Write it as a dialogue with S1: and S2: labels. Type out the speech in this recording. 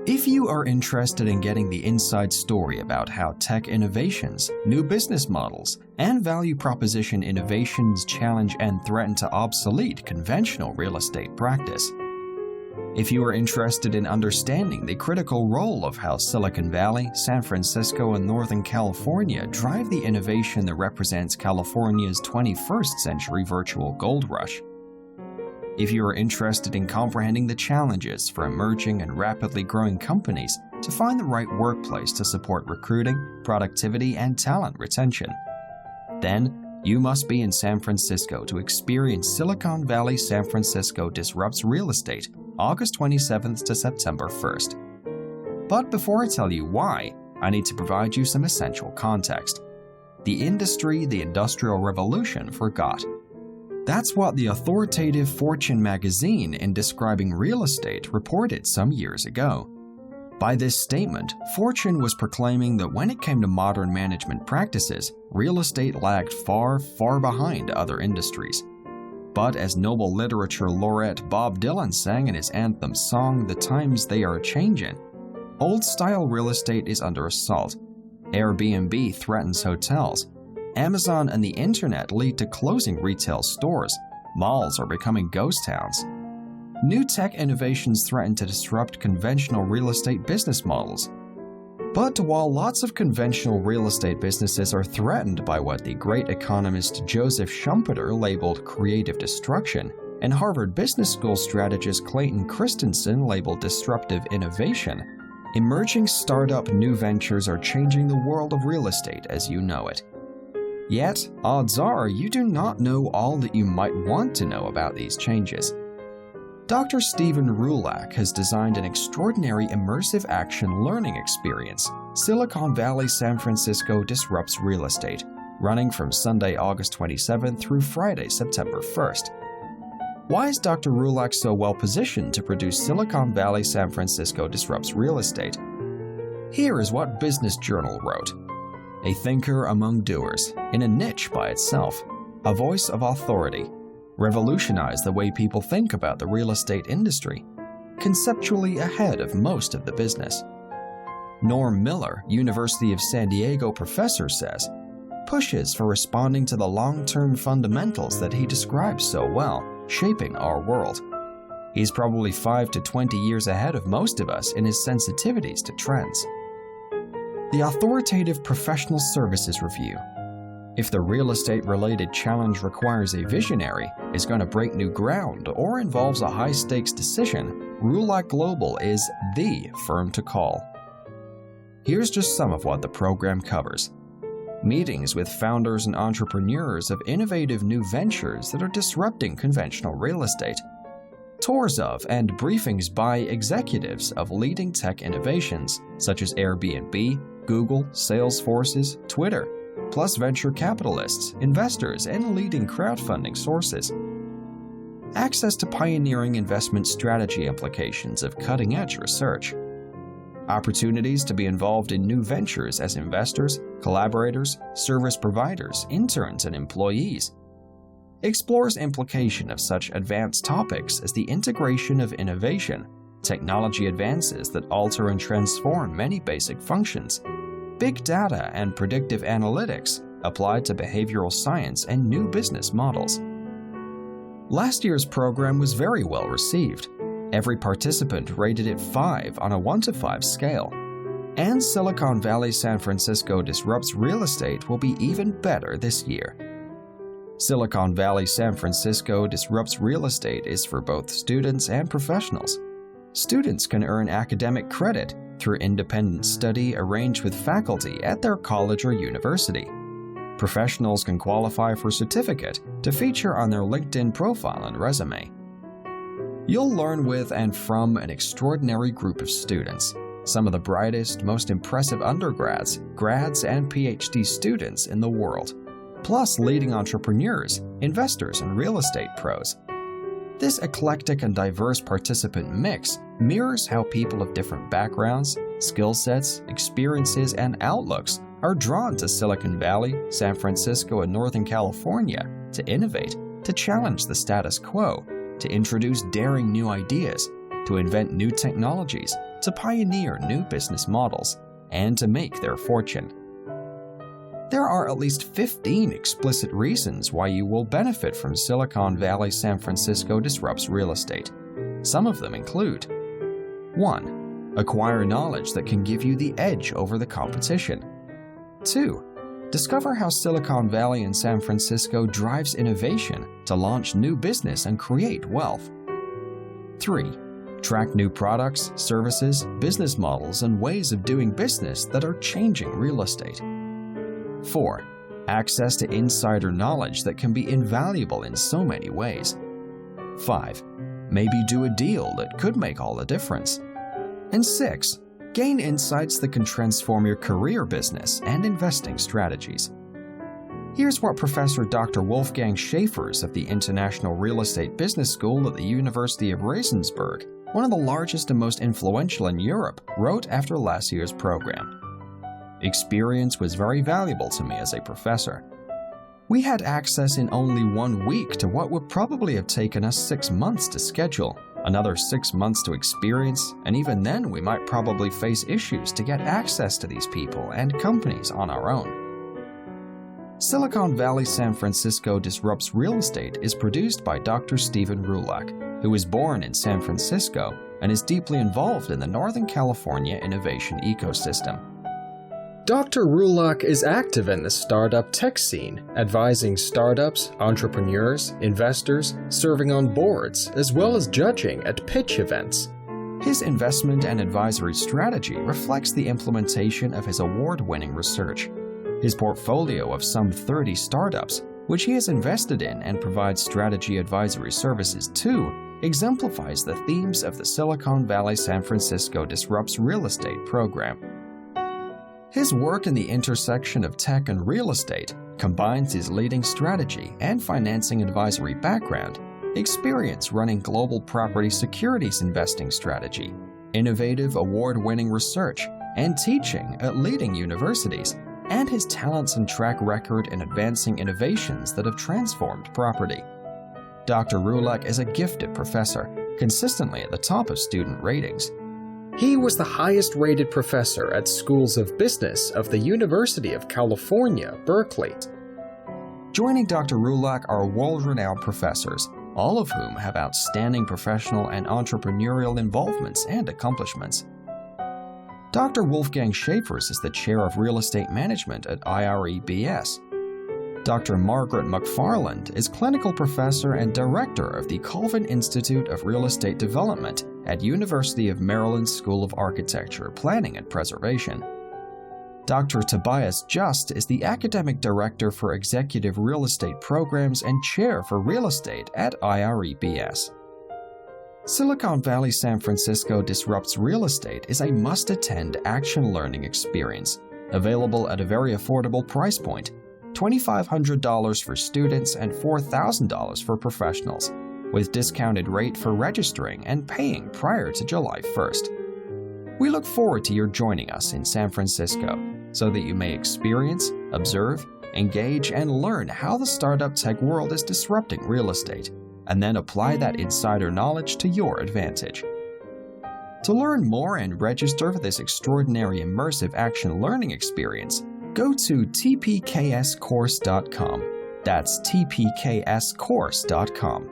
S1: If you are interested in getting the inside story about how tech innovations, new business models, and value proposition innovations challenge and threaten to obsolete conventional real estate practice, if you are interested in understanding the critical role of how Silicon Valley, San Francisco, and Northern California drive the innovation that represents California's 21st century virtual gold rush, if you are interested in comprehending the challenges for emerging and rapidly growing companies to find the right workplace to support recruiting, productivity, and talent retention, then you must be in San Francisco to experience Silicon Valley San Francisco Disrupts Real Estate, August 27th to September 1st. But before I tell you why, I need to provide you some essential context. The industry the Industrial Revolution forgot. That's what the authoritative Fortune magazine, in describing real estate, reported some years ago. By this statement, Fortune was proclaiming that when it came to modern management practices, real estate lagged far, far behind other industries. But as Nobel Literature laureate Bob Dylan sang in his anthem song, "The Times They Are Changin'," old-style real estate is under assault. Airbnb threatens hotels. Amazon and the internet lead to closing retail stores. Malls are becoming ghost towns. New tech innovations threaten to disrupt conventional real estate business models. But while lots of conventional real estate businesses are threatened by what the great economist Joseph Schumpeter labeled creative destruction, and Harvard Business School strategist Clayton Christensen labeled disruptive innovation, emerging startup new ventures are changing the world of real estate as you know it. Yet, odds are you do not know all that you might want to know about these changes. Dr. Steven Locke has designed an extraordinary immersive action learning experience, Silicon Valley San Francisco Disrupts Real Estate, running from Sunday, August 27th through Friday, September 1st. Why is Dr. Roulac so well positioned to produce Silicon Valley San Francisco Disrupts Real Estate? Here is what Business Journal wrote. A thinker among doers, in a niche by itself, a voice of authority, revolutionize the way people think about the real estate industry, conceptually ahead of most of the business. Norm Miller, University of San Diego professor, says, pushes for responding to the long-term fundamentals that he describes so well, shaping our world. He's probably 5 to 20 years ahead of most of us in his sensitivities to trends. The Authoritative Professional Services Review. If the real estate-related challenge requires a visionary, is going to break new ground, or involves a high-stakes decision, Roulac Global is the firm to call. Here's just some of what the program covers. Meetings with founders and entrepreneurs of innovative new ventures that are disrupting conventional real estate. Tours of and briefings by executives of leading tech innovations, such as Airbnb, Google, Salesforce's, Twitter, plus venture capitalists, investors, and leading crowdfunding sources. Access to pioneering investment strategy implications of cutting-edge research. Opportunities to be involved in new ventures as investors, collaborators, service providers, interns, and employees. Explores implication of such advanced topics as the integration of innovation, technology advances that alter and transform many basic functions, big data and predictive analytics applied to behavioral science and new business models. Last year's program was very well received. Every participant rated it 5 on a 1 to 5 scale. And Silicon Valley San Francisco Disrupts Real Estate will be even better this year. Silicon Valley San Francisco Disrupts Real Estate is for both students and professionals. Students can earn academic credit through independent study arranged with faculty at their college or university. Professionals can qualify for certificate to feature on their LinkedIn profile and resume. You'll learn with and from an extraordinary group of students, some of the brightest, most impressive undergrads, grads, and PhD students in the world, plus leading entrepreneurs, investors, and real estate pros. This eclectic and diverse participant mix mirrors how people of different backgrounds, skill sets, experiences, and outlooks are drawn to Silicon Valley, San Francisco, and Northern California to innovate, to challenge the status quo, to introduce daring new ideas, to invent new technologies, to pioneer new business models, and to make their fortune. There are at least 15 explicit reasons why you will benefit from Silicon Valley San Francisco disrupts real estate. Some of them include: 1. Acquire knowledge that can give you the edge over the competition. 2. Discover how Silicon Valley and San Francisco drives innovation to launch new business and create wealth. 3. Track new products, services, business models, and ways of doing business that are changing real estate. 4. Access to insider knowledge that can be invaluable in so many ways. 5. Maybe do a deal that could make all the difference. And 6. Gain insights that can transform your career, business, and investing strategies. Here's what Professor Dr. Wolfgang Draper of the International Real Estate Business School at the University of Regensburg, one of the largest and most influential in Europe, wrote after last year's program. Experience was very valuable to me as a professor. We had access in only 1 week to what would probably have taken us 6 months to schedule, another 6 months to experience, and even then we might probably face issues to get access to these people and companies on our own. Silicon Valley San Francisco Disrupts Real Estate is produced by Dr. Steven Locke, who was born in San Francisco and is deeply involved in the Northern California innovation ecosystem. Dr. Roulac is active in the startup tech scene, advising startups, entrepreneurs, investors, serving on boards, as well as judging at pitch events. His investment and advisory strategy reflects the implementation of his award-winning research. His portfolio of some 30 startups, which he has invested in and provides strategy advisory services to, exemplifies the themes of the Silicon Valley San Francisco Disrupts Real Estate program. His work in the intersection of tech and real estate combines his leading strategy and financing advisory background, experience running global property securities investing strategy, innovative award-winning research, and teaching at leading universities, and his talents and track record in advancing innovations that have transformed property. Dr. Roulac is a gifted professor, consistently at the top of student ratings. He was the highest-rated professor at schools of business of the University of California, Berkeley. Joining Dr. Roulac are world-renowned professors, all of whom have outstanding professional and entrepreneurial involvements and accomplishments. Dr. Wolfgang Draper is the Chair of Real Estate Management at IREBS. Dr. Margaret McFarland is Clinical Professor and Director of the Colvin Institute of Real Estate Development at University of Maryland School of Architecture, Planning and Preservation. Dr. Tobias Just is the Academic Director for Executive Real Estate Programs and Chair for Real Estate at IREBS. Silicon Valley San Francisco Disrupts Real Estate is a must-attend action learning experience, available at a very affordable price point, $2,500 for students and $4,000 for professionals, with discounted rate for registering and paying prior to July 1st. We look forward to your joining us in San Francisco so that you may experience, observe, engage, and learn how the startup tech world is disrupting real estate, and then apply that insider knowledge to your advantage. To learn more and register for this extraordinary immersive action learning experience, go to tpkscourse.com. That's tpkscourse.com.